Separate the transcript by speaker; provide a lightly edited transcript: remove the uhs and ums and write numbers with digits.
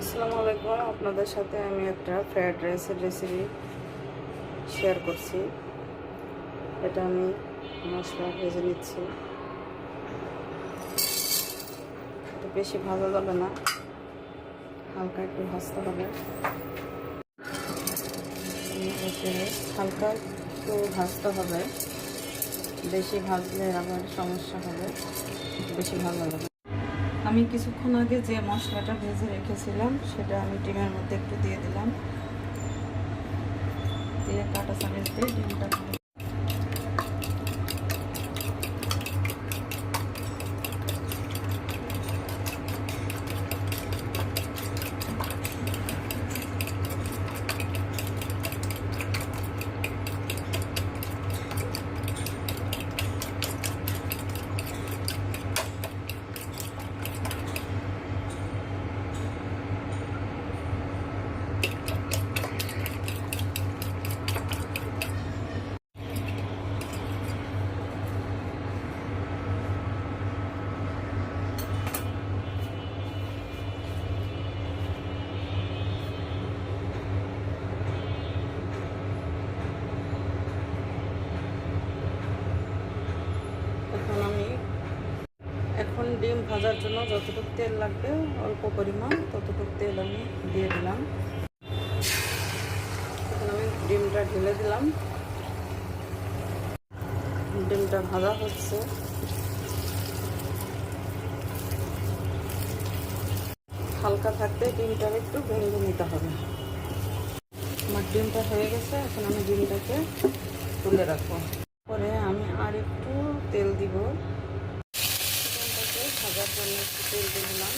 Speaker 1: আসসালামু আলাইকুম। আপনাদের সাথে আমি একটা ফ্রাইড রাইসের রেসিপি শেয়ার করছি। এটা আমি মশলা ভেজে নিচ্ছি। এটা বেশি ভাজা যাবে না, হালকা একটু ভাজতে হবে। হালকা একটু ভাজতে হবে, বেশি ভাজলে আবার সমস্যা হবে, বেশি ভালো হবে। আমি কিছুক্ষণ আগে যে মশলাটা ভেজে রেখেছিলাম সেটা আমি ডিমের মধ্যে একটু দিয়ে দিলাম, দিয়ে কাটা চামচ দিয়ে ডিমটা এখন ডিম ভাজার জন্য যতটুকু তেল লাগবে অল্প পরিমাণ ততটুকু তেল আমি দিয়ে দিলাম। এখন আমি ডিমটা ঢেলে দিলাম। ডিমটা ভাজা হচ্ছে। হালকা থাকতে ডিমটা একটু ভেঙে নিতে হবে। আমার ডিমটা হয়ে গেছে, এখন আমি ডিমটাকে তুলে রাখবো। পরে আমি আর একটু তেল দিব। চিকেনটাকে ভাজার জন্য একটু তেল দিয়ে দিলাম।